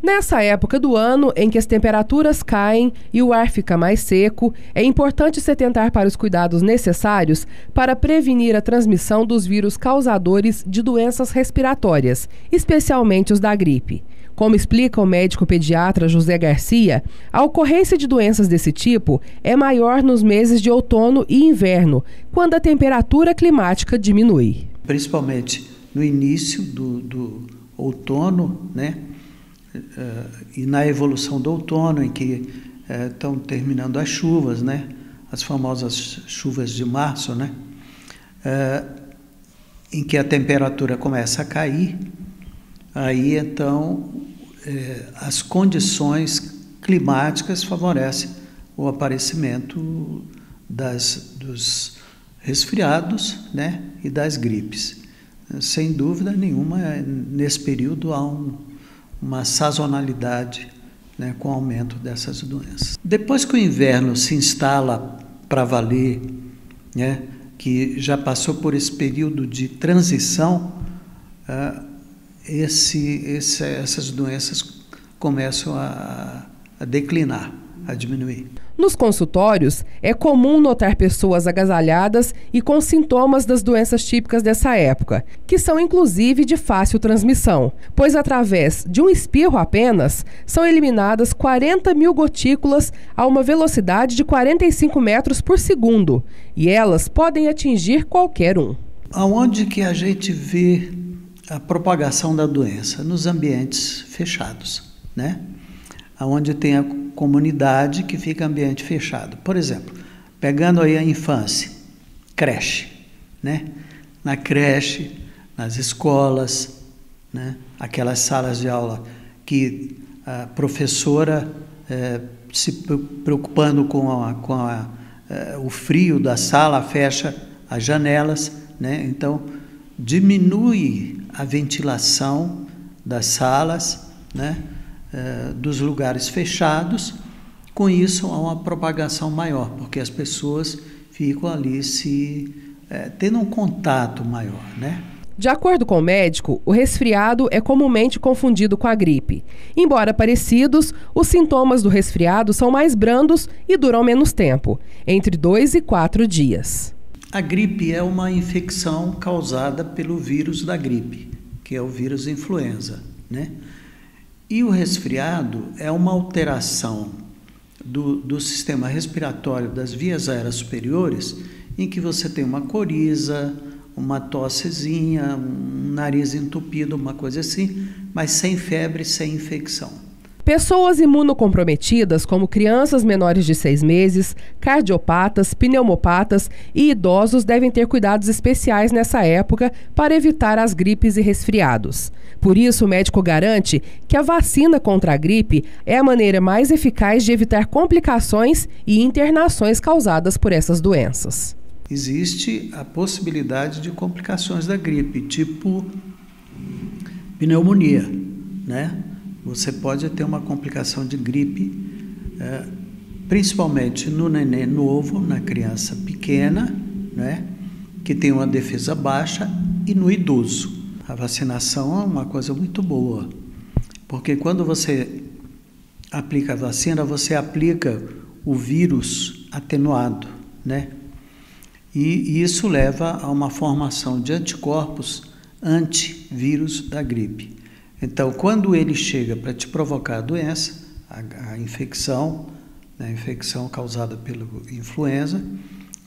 Nessa época do ano em que as temperaturas caem e o ar fica mais seco, é importante se atentar para os cuidados necessários para prevenir a transmissão dos vírus causadores de doenças respiratórias, especialmente os da gripe. Como explica o médico pediatra José Garcia, a ocorrência de doenças desse tipo é maior nos meses de outono e inverno, quando a temperatura climática diminui. Principalmente no início do outono, né? E na evolução do outono, em que estão terminando as chuvas, né? As famosas chuvas de março, né? Em que a temperatura começa a cair, aí então as condições climáticas favorecem o aparecimento dos resfriados, né? E das gripes. Sem dúvida nenhuma, nesse período há uma sazonalidade, né, com o aumento dessas doenças. Depois que o inverno se instala para valer, né, que já passou por esse período de transição, essas doenças começam a declinar, a diminuir. Nos consultórios, é comum notar pessoas agasalhadas e com sintomas das doenças típicas dessa época, que são inclusive de fácil transmissão, pois através de um espirro apenas, são eliminadas 40 mil gotículas a uma velocidade de 45 metros por segundo, e elas podem atingir qualquer um. Aonde que a gente vê a propagação da doença? Nos ambientes fechados, né? Onde tem a comunidade que fica ambiente fechado. Por exemplo, pegando aí a infância, creche, né? Na creche, nas escolas, né? Aquelas salas de aula que a professora se preocupando com o frio da sala, fecha as janelas, né? Então, diminui a ventilação das salas, né? Dos lugares fechados. Com isso há uma propagação maior, porque as pessoas ficam ali tendo um contato maior, né? De acordo com o médico, o resfriado é comumente confundido com a gripe. Embora parecidos, os sintomas do resfriado são mais brandos e duram menos tempo, entre 2 e 4 dias. A gripe é uma infecção causada pelo vírus da gripe, que é o vírus influenza, né? E o resfriado é uma alteração do sistema respiratório das vias aéreas superiores, em que você tem uma coriza, uma tossezinha, um nariz entupido, uma coisa assim, mas sem febre, sem infecção. Pessoas imunocomprometidas, como crianças menores de 6 meses, cardiopatas, pneumopatas e idosos devem ter cuidados especiais nessa época para evitar as gripes e resfriados. Por isso, o médico garante que a vacina contra a gripe é a maneira mais eficaz de evitar complicações e internações causadas por essas doenças. Existe a possibilidade de complicações da gripe, tipo pneumonia, né? Você pode ter uma complicação de gripe, principalmente no neném novo, na criança pequena, né, que tem uma defesa baixa, e no idoso. A vacinação é uma coisa muito boa, porque quando você aplica a vacina, você aplica o vírus atenuado, né? E isso leva a uma formação de anticorpos antivírus da gripe. Então, quando ele chega para te provocar a doença, a infecção, né, a infecção causada pela influenza,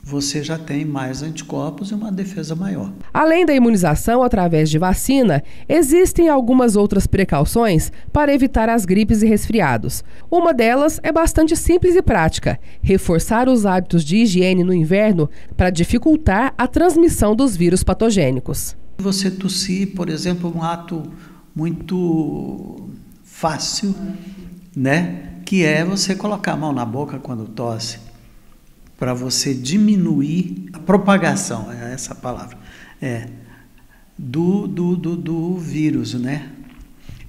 você já tem mais anticorpos e uma defesa maior. Além da imunização através de vacina, existem algumas outras precauções para evitar as gripes e resfriados. Uma delas é bastante simples e prática: reforçar os hábitos de higiene no inverno para dificultar a transmissão dos vírus patogênicos. Você tossir, por exemplo, um ato muito fácil, né? Que é você colocar a mão na boca quando tosse, para você diminuir a propagação, é essa a palavra, do vírus, né?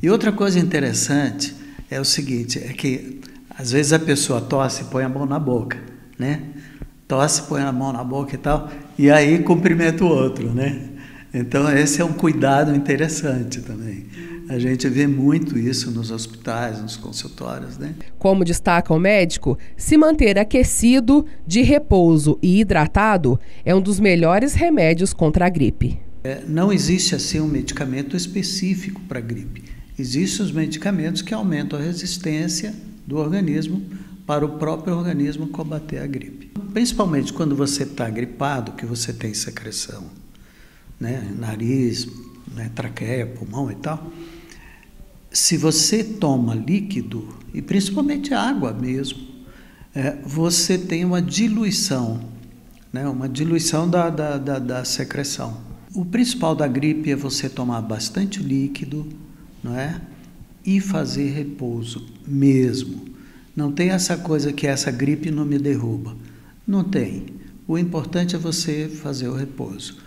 E outra coisa interessante é o seguinte, é que às vezes a pessoa tosse e põe a mão na boca, né? Tosse, põe a mão na boca e tal, e aí cumprimenta o outro, né? Então, esse é um cuidado interessante também. A gente vê muito isso nos hospitais, nos consultórios, né? Como destaca o médico, se manter aquecido, de repouso e hidratado é um dos melhores remédios contra a gripe. Não existe assim um medicamento específico para a gripe. Existem os medicamentos que aumentam a resistência do organismo para o próprio organismo combater a gripe. Principalmente quando você está gripado, que você tem secreção, né? Nariz, né? Traqueia, pulmão e tal. Se você toma líquido, e principalmente água mesmo, você tem uma diluição, né? Uma diluição da secreção. O principal da gripe é você tomar bastante líquido, não é? E fazer repouso mesmo. Não tem essa coisa que essa gripe não me derruba. Não tem. O importante é você fazer o repouso.